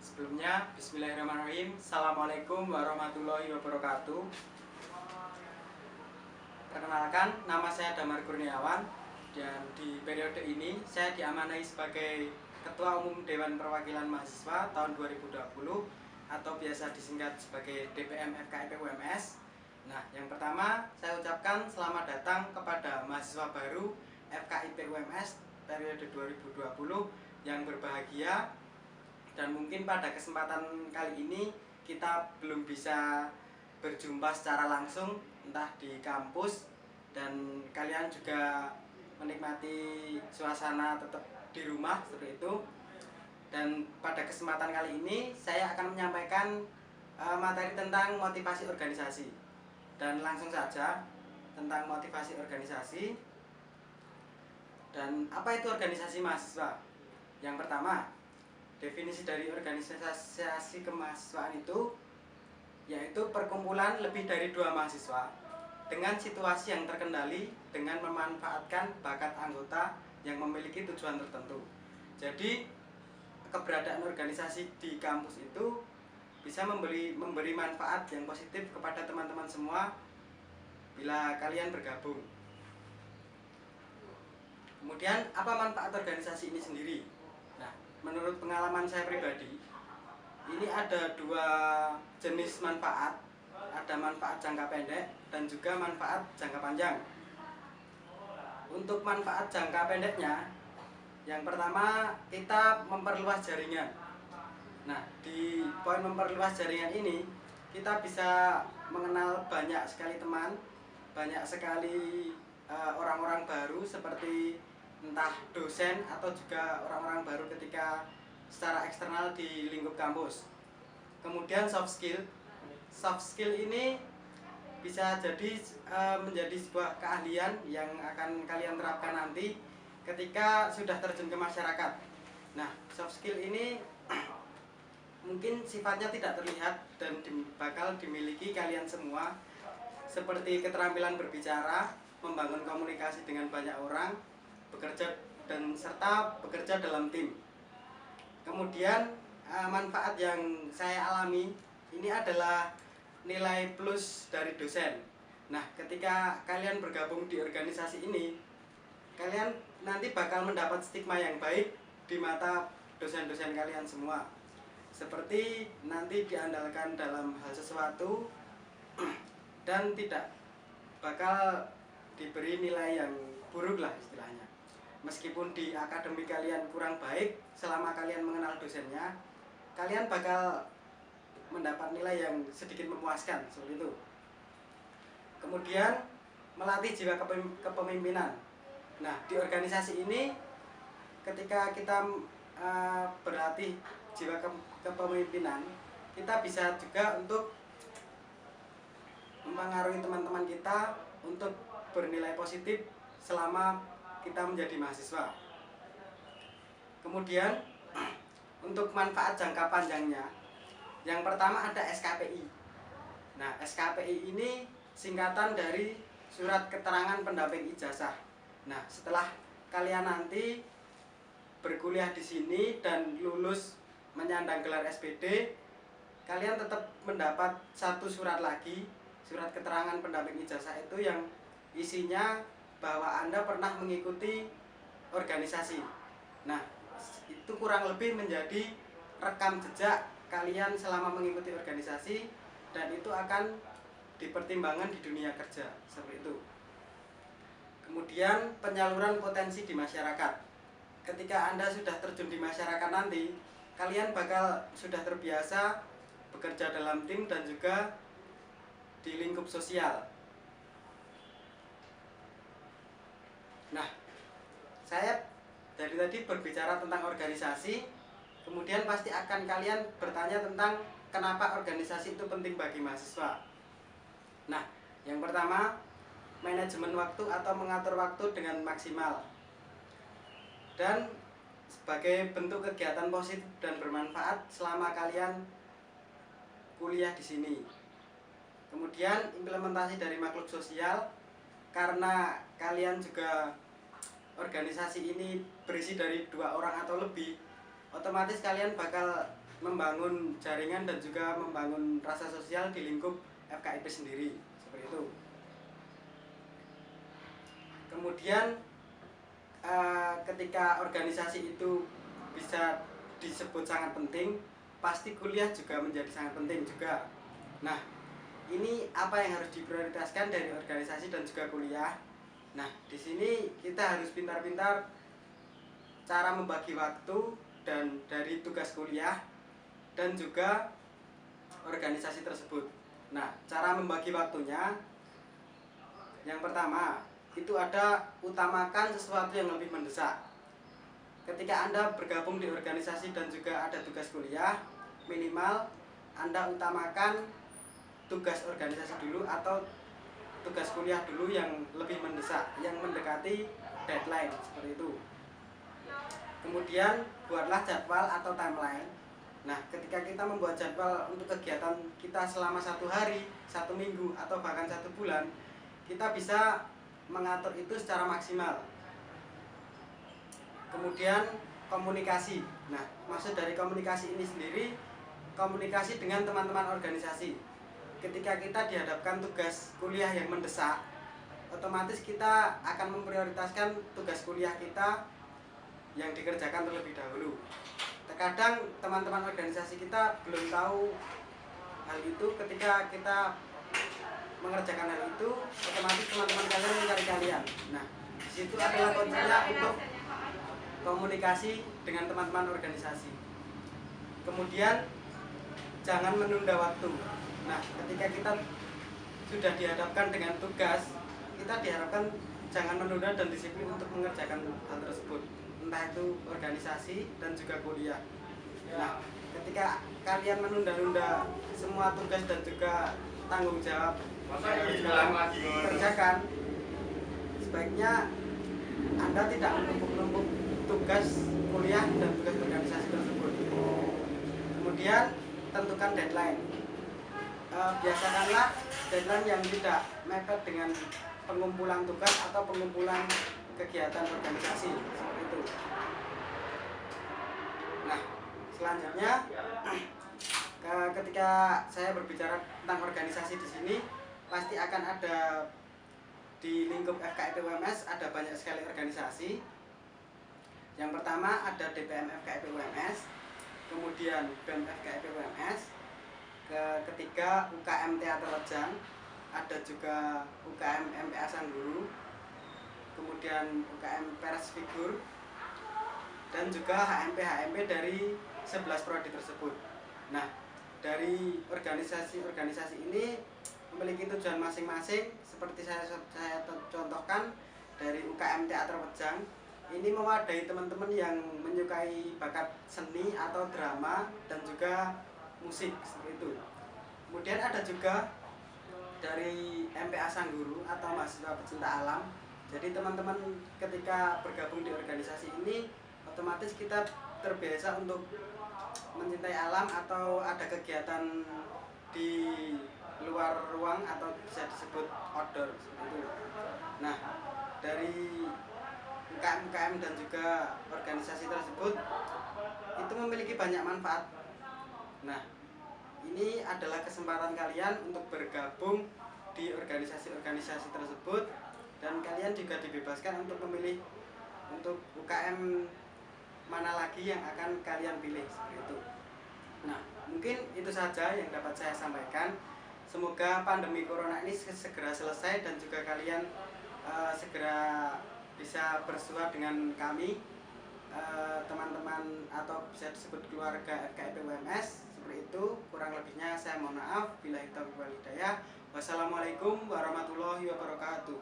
Sebelumnya, bismillahirrahmanirrahim. Assalamualaikum warahmatullahi wabarakatuh. Perkenalkan, nama saya Damar Kurniawan. Dan di periode ini, saya diamanai sebagai Ketua Umum Dewan Perwakilan Mahasiswa tahun 2020 atau biasa disingkat sebagai DPM FKIP UMS. Nah, yang pertama, saya ucapkan selamat datang kepada mahasiswa baru FKIP UMS periode 2020 yang berbahagia. Dan mungkin pada kesempatan kali ini kita belum bisa berjumpa secara langsung, entah di kampus, dan kalian juga menikmati suasana tetap di rumah seperti itu. Dan pada kesempatan kali ini saya akan menyampaikan materi tentang motivasi organisasi. Dan langsung saja tentang motivasi organisasi. Dan apa itu organisasi mahasiswa? Yang pertama, definisi dari organisasi kemahasiswaan itu yaitu perkumpulan lebih dari 2 mahasiswa dengan situasi yang terkendali dengan memanfaatkan bakat anggota yang memiliki tujuan tertentu. Jadi keberadaan organisasi di kampus itu bisa memberi manfaat yang positif kepada teman-teman semua bila kalian bergabung. Kemudian apa manfaat organisasi ini sendiri? Nah, menurut pengalaman saya pribadi, ini ada 2 jenis manfaat. Ada manfaat jangka pendek dan juga manfaat jangka panjang. Untuk manfaat jangka pendeknya, yang pertama kita memperluas jaringan. Nah, di poin memperluas jaringan ini, kita bisa mengenal banyak sekali teman, banyak sekali orang-orang baru seperti entah dosen atau juga orang-orang baru ketika secara eksternal di lingkup kampus. Kemudian soft skill ini bisa jadi menjadi sebuah keahlian yang akan kalian terapkan nanti ketika sudah terjun ke masyarakat. Nah, soft skill ini mungkin sifatnya tidak terlihat dan bakal dimiliki kalian semua, seperti keterampilan berbicara, membangun komunikasi dengan banyak orang, bekerja dan serta bekerja dalam tim. Kemudian manfaat yang saya alami ini adalah nilai plus dari dosen. Nah, ketika kalian bergabung di organisasi ini, kalian nanti bakal mendapat stigma yang baik di mata dosen-dosen kalian semua. Seperti nanti diandalkan dalam hal sesuatu dan tidak bakal diberi nilai yang buruk lah istilahnya. Meskipun di akademik kalian kurang baik, selama kalian mengenal dosennya, kalian bakal mendapat nilai yang sedikit memuaskan seperti itu. Kemudian melatih jiwa kepemimpinan. Nah, di organisasi ini ketika kita berlatih jiwa kepemimpinan, kita bisa juga untuk mempengaruhi teman-teman kita untuk bernilai positif selama kita menjadi mahasiswa. Kemudian untuk manfaat jangka panjangnya, yang pertama ada SKPI. Nah, SKPI ini singkatan dari surat keterangan pendamping ijazah. Nah, setelah kalian nanti berkuliah di sini dan lulus menyandang gelar SPD, kalian tetap mendapat 1 surat lagi, surat keterangan pendamping ijazah itu yang isinya bahwa Anda pernah mengikuti organisasi. Nah, itu kurang lebih menjadi rekam jejak kalian selama mengikuti organisasi, dan itu akan dipertimbangkan di dunia kerja seperti itu. Kemudian penyaluran potensi di masyarakat. Ketika Anda sudah terjun di masyarakat nanti, kalian bakal sudah terbiasa bekerja dalam tim dan juga di lingkup sosial. Nah, saya dari tadi berbicara tentang organisasi, kemudian pasti akan kalian bertanya tentang kenapa organisasi itu penting bagi mahasiswa. Nah, yang pertama, manajemen waktu atau mengatur waktu dengan maksimal. Dan sebagai bentuk kegiatan positif dan bermanfaat selama kalian kuliah di sini. Kemudian implementasi dari makhluk sosial, karena kalian juga organisasi ini berisi dari 2 orang atau lebih, otomatis kalian bakal membangun jaringan dan juga membangun rasa sosial di lingkup FKIP sendiri, seperti itu. Kemudian ketika organisasi itu bisa disebut sangat penting, pasti kuliah juga menjadi sangat penting juga. Nah, ini apa yang harus diprioritaskan dari organisasi dan juga kuliah. Nah, di sini kita harus pintar-pintar cara membagi waktu dan dari tugas kuliah dan juga organisasi tersebut. Nah, cara membagi waktunya, yang pertama itu ada utamakan sesuatu yang lebih mendesak. Ketika Anda bergabung di organisasi dan juga ada tugas kuliah, minimal Anda utamakan tugas organisasi dulu atau tugas kuliah dulu yang lebih mendesak, yang mendekati deadline, seperti itu. Kemudian buatlah jadwal atau timeline. Nah, ketika kita membuat jadwal untuk kegiatan kita selama 1 hari, 1 minggu, atau bahkan 1 bulan, kita bisa mengatur itu secara maksimal. Kemudian komunikasi. Nah, maksud dari komunikasi ini sendiri, komunikasi dengan teman-teman organisasi. Ketika kita dihadapkan tugas kuliah yang mendesak, otomatis kita akan memprioritaskan tugas kuliah kita yang dikerjakan terlebih dahulu. Terkadang teman-teman organisasi kita belum tahu hal itu. Ketika kita mengerjakan hal itu, otomatis teman-teman kalian mencari kalian. Nah, di situ adalah kuncinya untuk komunikasi dengan teman-teman organisasi. Kemudian jangan menunda waktu. Nah, ketika kita sudah dihadapkan dengan tugas, kita diharapkan jangan menunda dan disiplin untuk mengerjakan hal tersebut, entah itu organisasi dan juga kuliah. Nah, ketika kalian menunda-nunda semua tugas dan juga tanggung jawab yang harus kalian kerjakan, sebaiknya Anda tidak menumpuk-numpuk tugas kuliah dan tugas organisasi tersebut. Kemudian tentukan deadline. Biasakanlah deadline yang tidak mepet dengan pengumpulan tugas atau pengumpulan kegiatan organisasi, seperti itu. Nah, selanjutnya ketika saya berbicara tentang organisasi di sini, pasti akan ada di lingkup FKIP UMS ada banyak sekali organisasi. Yang pertama ada DPM FKIP UMS, kemudian BEM FKIP UMS, ketiga UKM Teater Lejang, ada juga UKM MPA Sangguru, kemudian UKM Peres Figur, dan juga HMP dari 11 prodi tersebut. Nah, dari organisasi-organisasi ini memiliki tujuan masing-masing. Seperti saya contohkan, dari UKM Teater Lejang ini mewadahi teman-teman yang menyukai bakat seni atau drama dan juga musik, seperti itu. Kemudian ada juga dari MPA Sangguru atau mahasiswa pecinta alam. Jadi teman-teman ketika bergabung di organisasi ini, otomatis kita terbiasa untuk mencintai alam atau ada kegiatan di luar ruang atau bisa disebut outdoor, seperti itu. Nah, dari UKM dan juga organisasi tersebut itu memiliki banyak manfaat. Nah, ini adalah kesempatan kalian untuk bergabung di organisasi-organisasi tersebut, dan kalian juga dibebaskan untuk memilih untuk UKM mana lagi yang akan kalian pilih, seperti itu. Nah, mungkin itu saja yang dapat saya sampaikan. Semoga pandemi corona ini segera selesai dan juga kalian segera bisa bersua dengan kami, teman-teman atau bisa disebut keluarga FKIP UMS, seperti itu. Kurang lebihnya saya mohon maaf. Billahi taufiq wal hidayah. Wassalamualaikum warahmatullahi wabarakatuh.